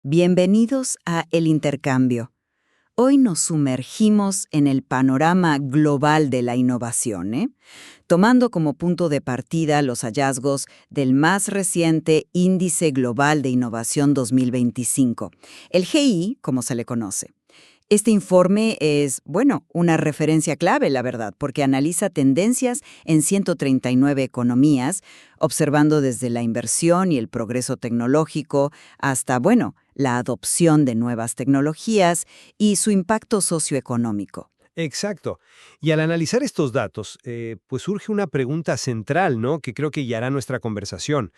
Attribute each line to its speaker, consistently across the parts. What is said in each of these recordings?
Speaker 1: Bienvenidos a El Intercambio. Hoy nos sumergimos en el panorama global de la innovación, tomando como punto de partida los hallazgos del más reciente Índice Global de Innovación 2025, el GI, como se le conoce. Este informe es, bueno, una referencia clave, la verdad, porque analiza tendencias en 139 economías, observando desde la inversión y el progreso tecnológico hasta, bueno, la adopción de nuevas tecnologías y su impacto socioeconómico.
Speaker 2: Exacto. Y al analizar estos datos, pues surge una pregunta central, ¿no? Que creo que guiará nuestra conversación.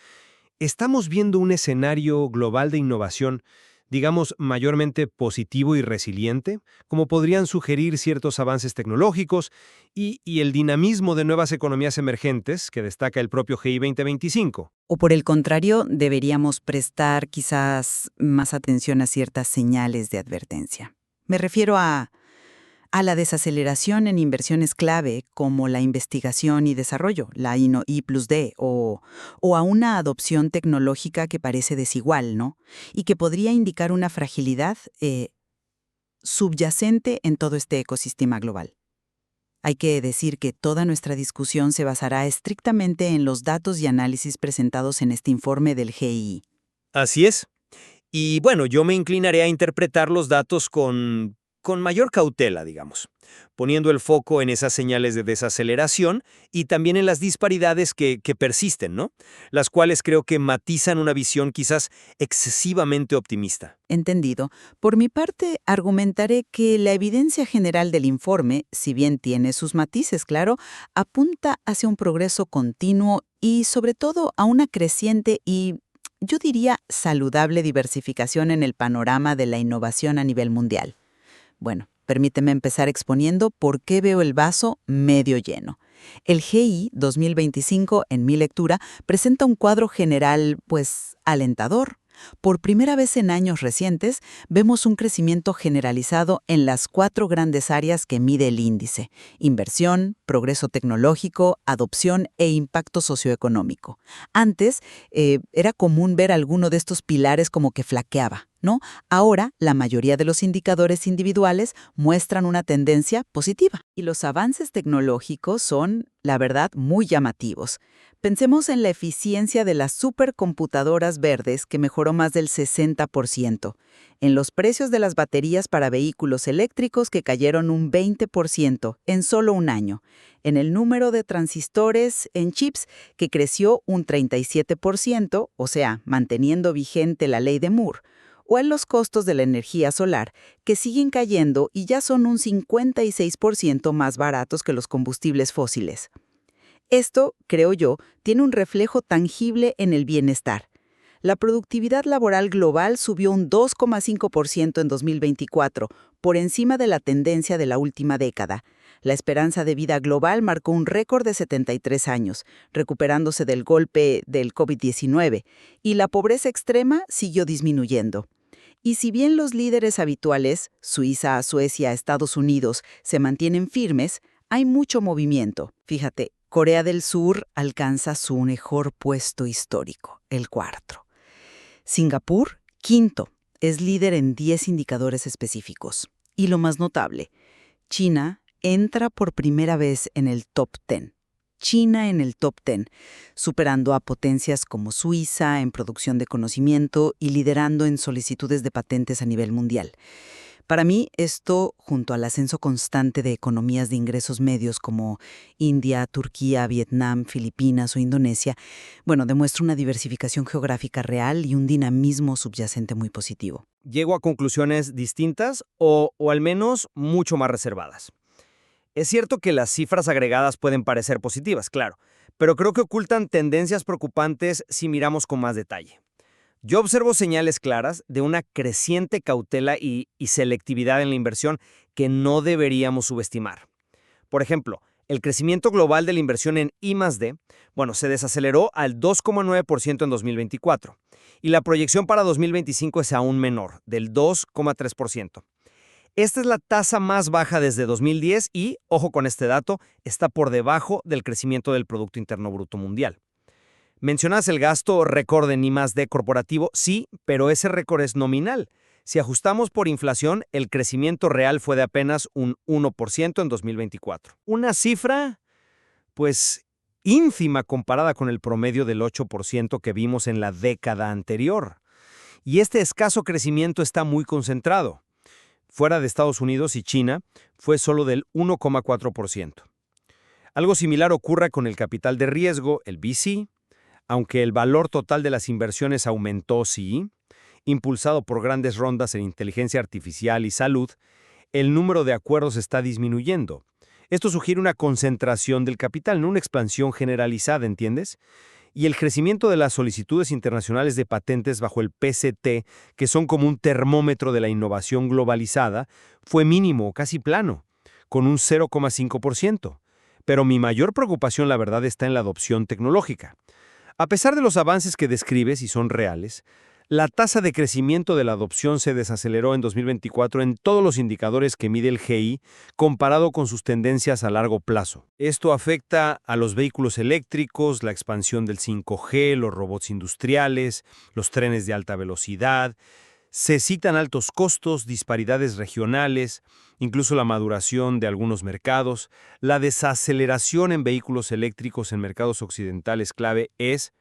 Speaker 2: ¿Estamos viendo un escenario global de innovación, digamos, mayormente positivo y resiliente, como podrían sugerir ciertos avances tecnológicos y el dinamismo de nuevas economías emergentes que destaca el propio GI 2025?
Speaker 1: O por el contrario, deberíamos prestar quizás más atención a ciertas señales de advertencia. Me refiero a la desaceleración en inversiones clave como la investigación y desarrollo, la I+D, o a una adopción tecnológica que parece desigual, ¿no? Y que podría indicar una fragilidad subyacente en todo este ecosistema global. Hay que decir que toda nuestra discusión se basará estrictamente en los datos y análisis presentados en este informe del GII.
Speaker 2: Así es. Y bueno, yo me inclinaré a interpretar los datos con mayor cautela, digamos, poniendo el foco en esas señales de desaceleración y también en las disparidades que persisten, ¿no? Las cuales creo que matizan una visión quizás excesivamente optimista.
Speaker 1: Entendido. Por mi parte, argumentaré que la evidencia general del informe, si bien tiene sus matices, claro, apunta hacia un progreso continuo y sobre todo a una creciente y, yo diría, saludable diversificación en el panorama de la innovación a nivel mundial. Bueno, permíteme empezar exponiendo por qué veo el vaso medio lleno. El GI 2025, en mi lectura, presenta un cuadro general, pues, alentador. Por primera vez en años recientes, vemos un crecimiento generalizado en las 4 grandes áreas que mide el índice: inversión, progreso tecnológico, adopción e impacto socioeconómico. Antes, era común ver alguno de estos pilares como que flaqueaba, ¿no? Ahora, la mayoría de los indicadores individuales muestran una tendencia positiva. Y los avances tecnológicos son, la verdad, muy llamativos. Pensemos en la eficiencia de las supercomputadoras verdes, que mejoró más del 60%, en los precios de las baterías para vehículos eléctricos, que cayeron un 20% en solo un año, en el número de transistores en chips, que creció un 37%, o sea, manteniendo vigente la ley de Moore, o en los costos de la energía solar, que siguen cayendo y ya son un 56% más baratos que los combustibles fósiles. Esto, creo yo, tiene un reflejo tangible en el bienestar. La productividad laboral global subió un 2,5% en 2024, por encima de la tendencia de la última década. La esperanza de vida global marcó un récord de 73 años, recuperándose del golpe del COVID-19, y la pobreza extrema siguió disminuyendo. Y si bien los líderes habituales, Suiza, Suecia, Estados Unidos, se mantienen firmes, hay mucho movimiento. Fíjate, Corea del Sur alcanza su mejor puesto histórico, el cuarto. Singapur, quinto, es líder en 10 indicadores específicos. Y lo más notable, China entra por primera vez en el top 10. China en el top 10, superando a potencias como Suiza en producción de conocimiento y liderando en solicitudes de patentes a nivel mundial. Para mí, esto, junto al ascenso constante de economías de ingresos medios como India, Turquía, Vietnam, Filipinas o Indonesia, bueno, demuestra una diversificación geográfica real y un dinamismo subyacente muy positivo.
Speaker 2: ¿Llego a conclusiones distintas o al menos mucho más reservadas? Es cierto que las cifras agregadas pueden parecer positivas, claro, pero creo que ocultan tendencias preocupantes si miramos con más detalle. Yo observo señales claras de una creciente cautela y selectividad en la inversión que no deberíamos subestimar. Por ejemplo, el crecimiento global de la inversión en I+D, bueno, se desaceleró al 2,9% en 2024 y la proyección para 2025 es aún menor, del 2,3%. Esta es la tasa más baja desde 2010 y, ojo con este dato, está por debajo del crecimiento del Producto Interno Bruto Mundial. Mencionas el gasto récord en I+D corporativo, sí, pero ese récord es nominal. Si ajustamos por inflación, el crecimiento real fue de apenas un 1% en 2024. Una cifra, pues, ínfima comparada con el promedio del 8% que vimos en la década anterior. Y este escaso crecimiento está muy concentrado. Fuera de Estados Unidos y China, fue solo del 1,4%. Algo similar ocurre con el capital de riesgo, el VC, aunque el valor total de las inversiones aumentó, sí, impulsado por grandes rondas en inteligencia artificial y salud, el número de acuerdos está disminuyendo. Esto sugiere una concentración del capital, no una expansión generalizada, ¿entiendes? Y el crecimiento de las solicitudes internacionales de patentes bajo el PCT, que son como un termómetro de la innovación globalizada, fue mínimo, casi plano, con un 0,5%. Pero mi mayor preocupación, la verdad, está en la adopción tecnológica. A pesar de los avances que describes y son reales, la tasa de crecimiento de la adopción se desaceleró en 2024 en todos los indicadores que mide el GI comparado con sus tendencias a largo plazo. Esto afecta a los vehículos eléctricos, la expansión del 5G, los robots industriales, los trenes de alta velocidad. Se citan altos costos, disparidades regionales, incluso la maduración de algunos mercados. La desaceleración en vehículos eléctricos en mercados occidentales clave es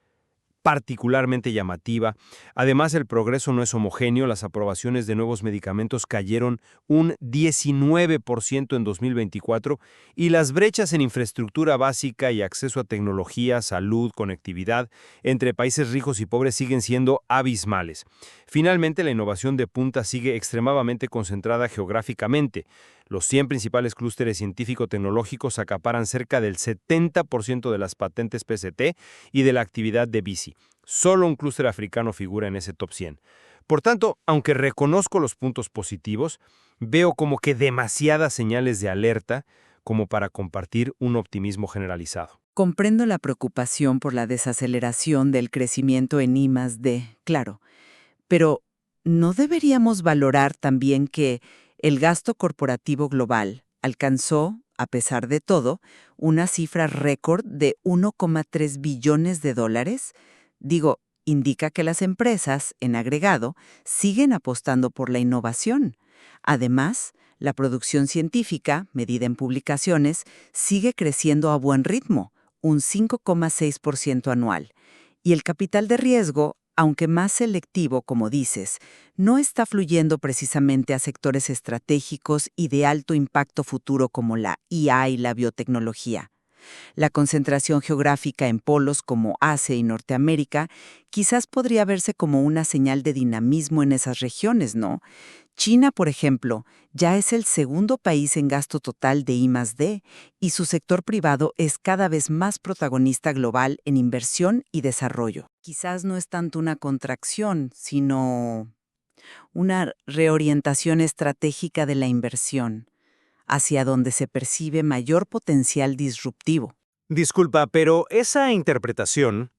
Speaker 2: particularmente llamativa. Además, el progreso no es homogéneo. Las aprobaciones de nuevos medicamentos cayeron un 19% en 2024 y las brechas en infraestructura básica y acceso a tecnología, salud, conectividad entre países ricos y pobres siguen siendo abismales. Finalmente, la innovación de punta sigue extremadamente concentrada geográficamente. Los 100 principales clústeres científico-tecnológicos acaparan cerca del 70% de las patentes PCT y de la actividad de VC. Solo un clúster africano figura en ese top 100. Por tanto, aunque reconozco los puntos positivos, veo como que demasiadas señales de alerta como para compartir un optimismo generalizado.
Speaker 1: Comprendo la preocupación por la desaceleración del crecimiento en I+D, claro, pero ¿no deberíamos valorar también que el gasto corporativo global alcanzó, a pesar de todo, una cifra récord de 1,3 billones de dólares? Digo, indica que las empresas, en agregado, siguen apostando por la innovación. Además, la producción científica, medida en publicaciones, sigue creciendo a buen ritmo, un 5,6% anual. Y el capital de riesgo, aunque más selectivo, como dices, no está fluyendo precisamente a sectores estratégicos y de alto impacto futuro como la IA y la biotecnología. La concentración geográfica en polos como Asia y Norteamérica quizás podría verse como una señal de dinamismo en esas regiones, ¿no? China, por ejemplo, ya es el segundo país en gasto total de I+D y su sector privado es cada vez más protagonista global en inversión y desarrollo. Quizás no es tanto una contracción, sino una reorientación estratégica de la inversión hacia donde se percibe mayor potencial disruptivo.
Speaker 2: Disculpa, pero esa interpretación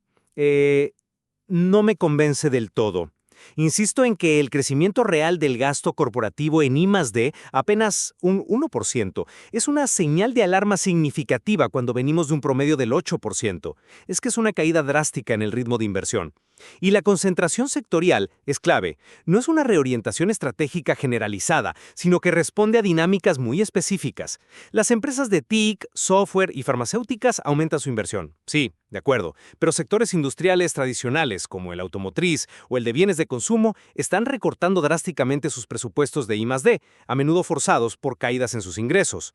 Speaker 2: no me convence del todo. Insisto en que el crecimiento real del gasto corporativo en I+D, apenas un 1%, es una señal de alarma significativa cuando venimos de un promedio del 8%. Es que es una caída drástica en el ritmo de inversión. Y la concentración sectorial es clave. No es una reorientación estratégica generalizada, sino que responde a dinámicas muy específicas. Las empresas de TIC, software y farmacéuticas aumentan su inversión. Sí, de acuerdo. Pero sectores industriales tradicionales, como el automotriz o el de bienes de consumo, están recortando drásticamente sus presupuestos de I+D, a menudo forzados por caídas en sus ingresos.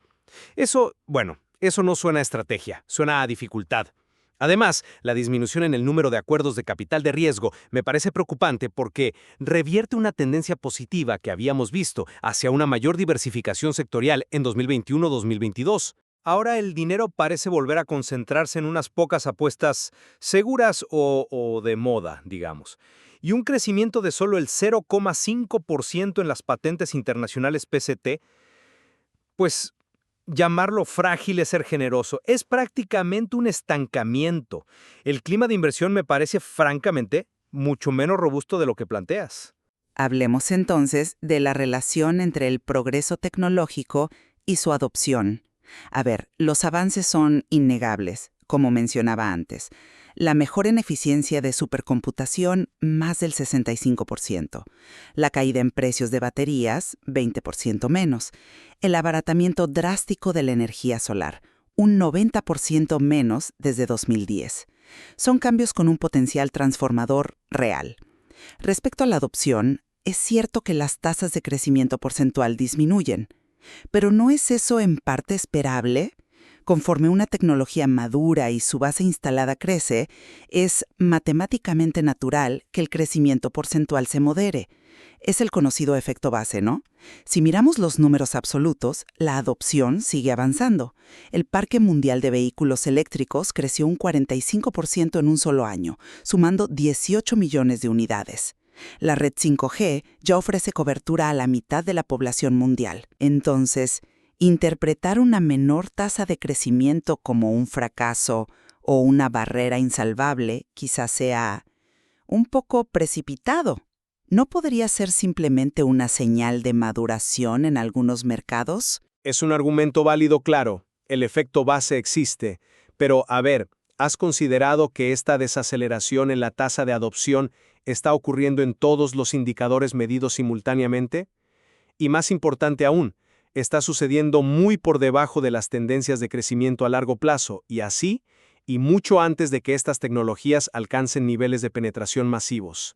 Speaker 2: Eso no suena a estrategia, suena a dificultad. Además, la disminución en el número de acuerdos de capital de riesgo me parece preocupante porque revierte una tendencia positiva que habíamos visto hacia una mayor diversificación sectorial en 2021-2022. Ahora el dinero parece volver a concentrarse en unas pocas apuestas seguras o de moda, digamos. Y un crecimiento de solo el 0,5% en las patentes internacionales PCT, pues llamarlo frágil es ser generoso. Es prácticamente un estancamiento. El clima de inversión me parece, francamente, mucho menos robusto de lo que planteas.
Speaker 1: Hablemos entonces de la relación entre el progreso tecnológico y su adopción. A ver, los avances son innegables, como mencionaba antes. La mejora en eficiencia de supercomputación, más del 65%. La caída en precios de baterías, 20% menos. El abaratamiento drástico de la energía solar, un 90% menos desde 2010. Son cambios con un potencial transformador real. Respecto a la adopción, es cierto que las tasas de crecimiento porcentual disminuyen, pero ¿no es eso en parte esperable? Conforme una tecnología madura y su base instalada crece, es matemáticamente natural que el crecimiento porcentual se modere. Es el conocido efecto base, ¿no? Si miramos los números absolutos, la adopción sigue avanzando. El parque mundial de vehículos eléctricos creció un 45% en un solo año, sumando 18 millones de unidades. La red 5G ya ofrece cobertura a la mitad de la población mundial. Entonces, interpretar una menor tasa de crecimiento como un fracaso o una barrera insalvable quizás sea un poco precipitado. ¿No podría ser simplemente una señal de maduración en algunos mercados?
Speaker 3: Es un argumento válido, claro. El efecto base existe. Pero, a ver, ¿has considerado que esta desaceleración en la tasa de adopción está ocurriendo en todos los indicadores medidos simultáneamente? Y más importante aún, está sucediendo muy por debajo de las tendencias de crecimiento a largo plazo, y mucho antes de que estas tecnologías alcancen niveles de penetración masivos.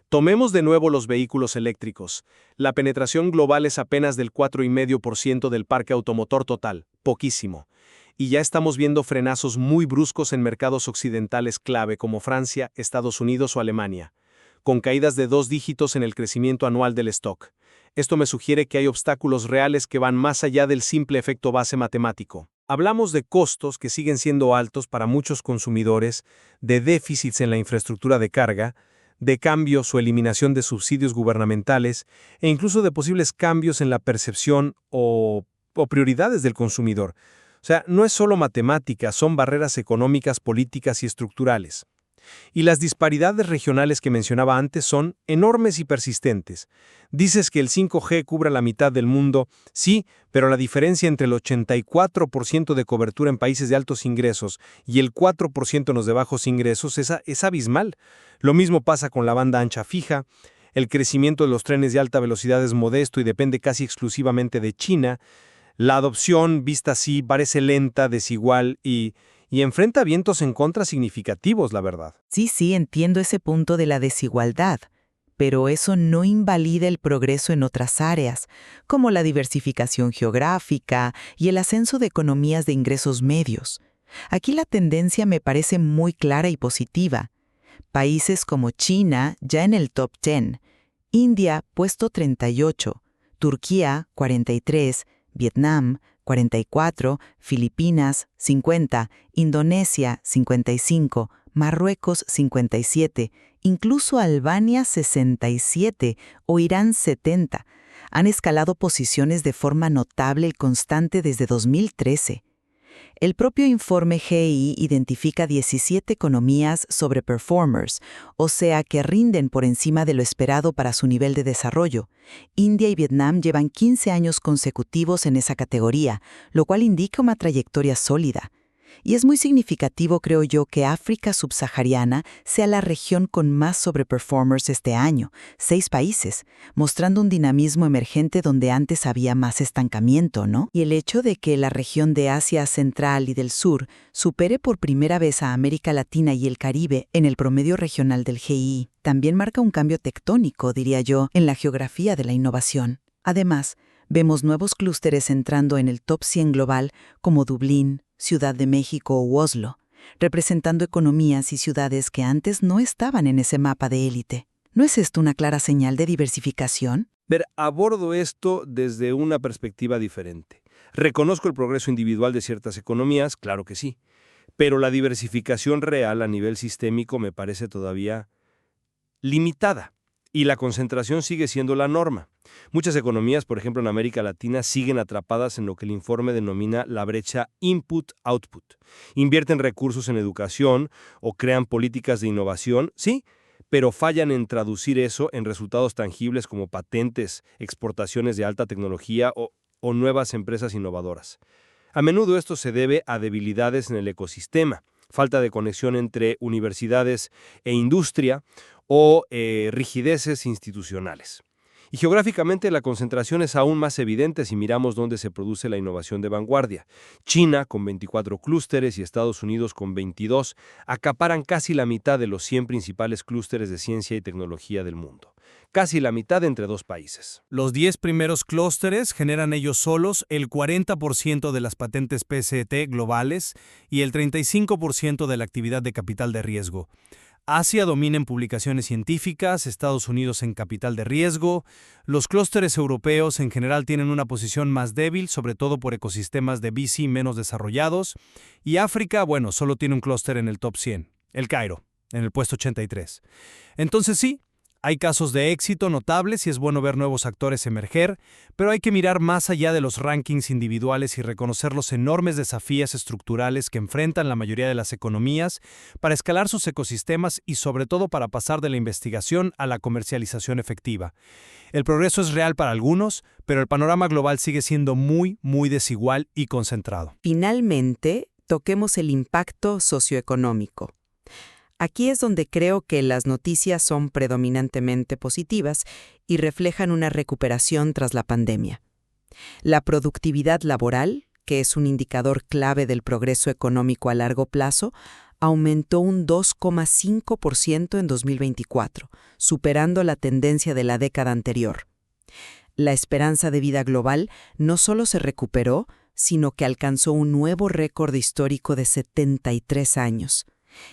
Speaker 3: Tomemos de nuevo los vehículos eléctricos. La penetración global es apenas del 4,5% del parque automotor total, poquísimo. Y ya estamos viendo frenazos muy bruscos en mercados occidentales clave como Francia, Estados Unidos o Alemania, con caídas de 2 dígitos en el crecimiento anual del stock. Esto me sugiere que hay obstáculos reales que van más allá del simple efecto base matemático. Hablamos de costos que siguen siendo altos para muchos consumidores, de déficits en la infraestructura de carga, de cambios o eliminación de subsidios gubernamentales e incluso de posibles cambios en la percepción o prioridades del consumidor. O sea, no es solo matemática, son barreras económicas, políticas y estructurales. Y las disparidades regionales que mencionaba antes son enormes y persistentes. Dices que el 5G cubra la mitad del mundo, sí, pero la diferencia entre el 84% de cobertura en países de altos ingresos y el 4% en los de bajos ingresos es abismal. Lo mismo pasa con la banda ancha fija. El crecimiento de los trenes de alta velocidad es modesto y depende casi exclusivamente de China. La adopción, vista así, parece lenta, desigual y enfrenta vientos en contra significativos, la verdad.
Speaker 4: Sí, entiendo ese punto de la desigualdad, pero eso no invalida el progreso en otras áreas, como la diversificación geográfica y el ascenso de economías de ingresos medios. Aquí la tendencia me parece muy clara y positiva. Países como China ya en el top 10, India puesto 38, Turquía 43, Vietnam 44, Filipinas 50, Indonesia 55, Marruecos 57, incluso Albania 67 o Irán 70. Han escalado posiciones de forma notable y constante desde 2013. El propio informe GI identifica 17 economías sobreperformers, o sea que rinden por encima de lo esperado para su nivel de desarrollo. India y Vietnam llevan 15 años consecutivos en esa categoría, lo cual indica una trayectoria sólida. Y es muy significativo, creo yo, que África subsahariana sea la región con más sobreperformers este año, 6 países, mostrando un dinamismo emergente donde antes había más estancamiento, ¿no? Y el hecho de que la región de Asia Central y del Sur supere por primera vez a América Latina y el Caribe en el promedio regional del GI también marca un cambio tectónico, diría yo, en la geografía de la innovación. Además, vemos nuevos clústeres entrando en el top 100 global como Dublín, Ciudad de México u Oslo, representando economías y ciudades que antes no estaban en ese mapa de élite. ¿No es esto una clara señal de diversificación?
Speaker 3: Abordo esto desde una perspectiva diferente. Reconozco el progreso individual de ciertas economías, claro que sí, pero la diversificación real a nivel sistémico me parece todavía limitada. Y la concentración sigue siendo la norma. Muchas economías, por ejemplo en América Latina, siguen atrapadas en lo que el informe denomina la brecha input-output. Invierten recursos en educación o crean políticas de innovación, sí, pero fallan en traducir eso en resultados tangibles como patentes, exportaciones de alta tecnología o nuevas empresas innovadoras.
Speaker 5: A menudo esto se debe a debilidades en el ecosistema, falta de conexión entre universidades e industria o rigideces institucionales. Y geográficamente la concentración es aún más evidente si miramos dónde se produce la innovación de vanguardia. China, con 24 clústeres, y Estados Unidos, con 22, acaparan casi la mitad de los 100 principales clústeres de ciencia y tecnología del mundo. Casi la mitad entre dos países.
Speaker 6: Los 10 primeros clústeres generan ellos solos el 40% de las patentes PCT globales y el 35% de la actividad de capital de riesgo. Asia domina en publicaciones científicas, Estados Unidos en capital de riesgo, los clústeres europeos en general tienen una posición más débil, sobre todo por ecosistemas de VC menos desarrollados, y África, solo tiene un clúster en el top 100, el Cairo, en el puesto 83. Entonces sí, hay casos de éxito notables y es bueno ver nuevos actores emerger, pero hay que mirar más allá de los rankings individuales y reconocer los enormes desafíos estructurales que enfrentan la mayoría de las economías para escalar sus ecosistemas y sobre todo para pasar de la investigación a la comercialización efectiva. El progreso es real para algunos, pero el panorama global sigue siendo muy, muy desigual y concentrado.
Speaker 4: Finalmente, toquemos el impacto socioeconómico. Aquí es donde creo que las noticias son predominantemente positivas y reflejan una recuperación tras la pandemia. La productividad laboral, que es un indicador clave del progreso económico a largo plazo, aumentó un 2,5% en 2024, superando la tendencia de la década anterior. La esperanza de vida global no solo se recuperó, sino que alcanzó un nuevo récord histórico de 73 años.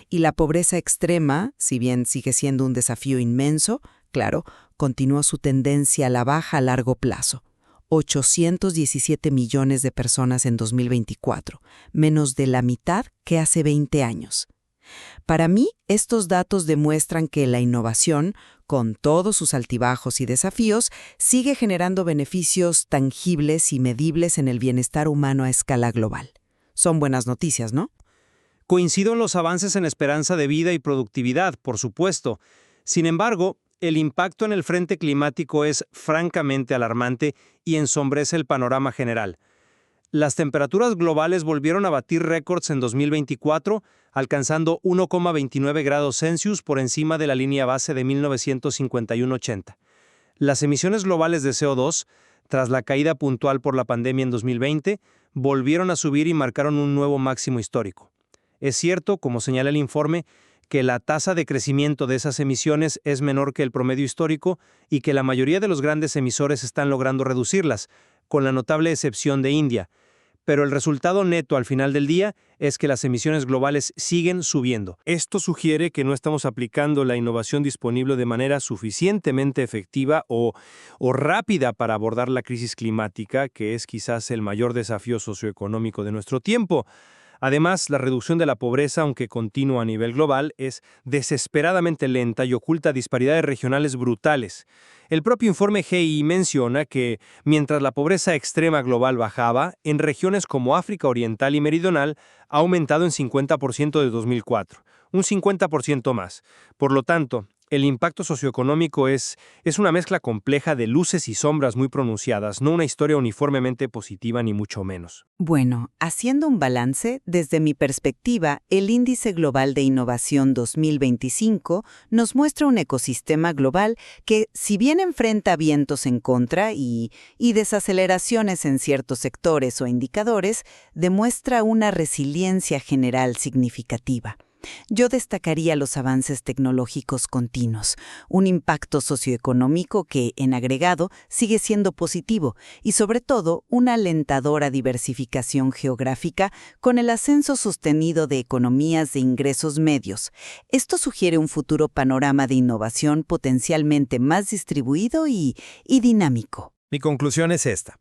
Speaker 4: Y la pobreza extrema, si bien sigue siendo un desafío inmenso, claro, continuó su tendencia a la baja a largo plazo. 817 millones de personas en 2024, menos de la mitad que hace 20 años. Para mí, estos datos demuestran que la innovación, con todos sus altibajos y desafíos, sigue generando beneficios tangibles y medibles en el bienestar humano a escala global. Son buenas noticias, ¿no?
Speaker 2: Coincido en los avances en esperanza de vida y productividad, por supuesto. Sin embargo, el impacto en el frente climático es francamente alarmante y ensombrece el panorama general. Las temperaturas globales volvieron a batir récords en 2024, alcanzando 1,29 grados Celsius por encima de la línea base de 1951-80. Las emisiones globales de CO2, tras la caída puntual por la pandemia en 2020, volvieron a subir y marcaron un nuevo máximo histórico. Es cierto, como señala el informe, que la tasa de crecimiento de esas emisiones es menor que el promedio histórico y que la mayoría de los grandes emisores están logrando reducirlas, con la notable excepción de India. Pero el resultado neto al final del día es que las emisiones globales siguen subiendo. Esto sugiere que no estamos aplicando la innovación disponible de manera suficientemente efectiva o rápida para abordar la crisis climática, que es quizás el mayor desafío socioeconómico de nuestro tiempo. Además, la reducción de la pobreza, aunque continua a nivel global, es desesperadamente lenta y oculta disparidades regionales brutales. El propio informe GI menciona que, mientras la pobreza extrema global bajaba, en regiones como África Oriental y Meridional ha aumentado en 50% de 2004, un 50% más. Por lo tanto, el impacto socioeconómico es una mezcla compleja de luces y sombras muy pronunciadas, no una historia uniformemente positiva ni mucho menos.
Speaker 1: Bueno, haciendo un balance, desde mi perspectiva, el Índice Global de Innovación 2025 nos muestra un ecosistema global que, si bien enfrenta vientos en contra y desaceleraciones en ciertos sectores o indicadores, demuestra una resiliencia general significativa. Yo destacaría los avances tecnológicos continuos, un impacto socioeconómico que, en agregado, sigue siendo positivo y, sobre todo, una alentadora diversificación geográfica con el ascenso sostenido de economías de ingresos medios. Esto sugiere un futuro panorama de innovación potencialmente más distribuido y dinámico.
Speaker 2: Mi conclusión es esta.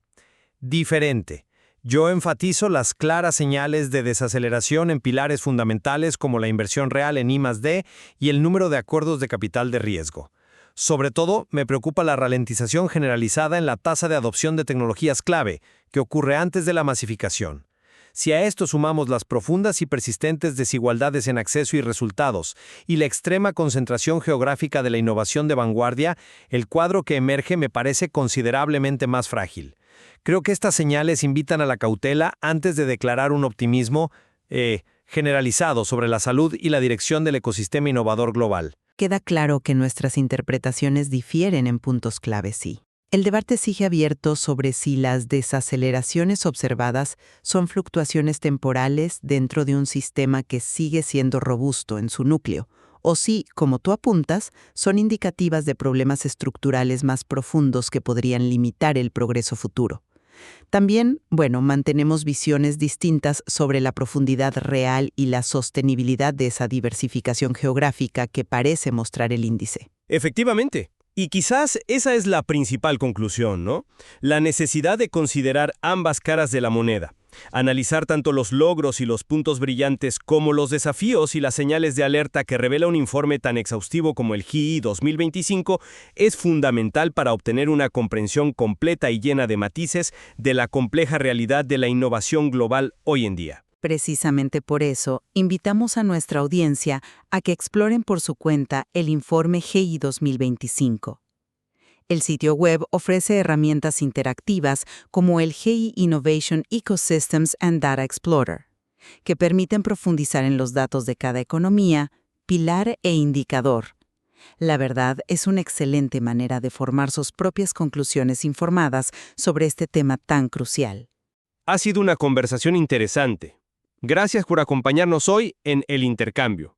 Speaker 2: Diferente. Yo enfatizo las claras señales de desaceleración en pilares fundamentales como la inversión real en I+D y el número de acuerdos de capital de riesgo. Sobre todo, me preocupa la ralentización generalizada en la tasa de adopción de tecnologías clave, que ocurre antes de la masificación. Si a esto sumamos las profundas y persistentes desigualdades en acceso y resultados y la extrema concentración geográfica de la innovación de vanguardia, el cuadro que emerge me parece considerablemente más frágil.
Speaker 3: Creo que estas señales invitan a la cautela antes de declarar un optimismo generalizado sobre la salud y la dirección del ecosistema innovador global.
Speaker 4: Queda claro que nuestras interpretaciones difieren en puntos clave, sí. El debate sigue abierto sobre si las desaceleraciones observadas son fluctuaciones temporales dentro de un sistema que sigue siendo robusto en su núcleo, o si, como tú apuntas, son indicativas de problemas estructurales más profundos que podrían limitar el progreso futuro. También, mantenemos visiones distintas sobre la profundidad real y la sostenibilidad de esa diversificación geográfica que parece mostrar el índice.
Speaker 5: Efectivamente. Y quizás esa es la principal conclusión, ¿no? La necesidad de considerar ambas caras de la moneda. Analizar tanto los logros y los puntos brillantes como los desafíos y las señales de alerta que revela un informe tan exhaustivo como el GI 2025 es fundamental para obtener una comprensión completa y llena de matices de la compleja realidad de la innovación global hoy en día.
Speaker 1: Precisamente por eso, invitamos a nuestra audiencia a que exploren por su cuenta el informe GI 2025. El sitio web ofrece herramientas interactivas como el GI Innovation Ecosystems and Data Explorer, que permiten profundizar en los datos de cada economía, pilar e indicador. La verdad es una excelente manera de formar sus propias conclusiones informadas sobre este tema tan crucial.
Speaker 5: Ha sido una conversación interesante. Gracias por acompañarnos hoy en El Intercambio.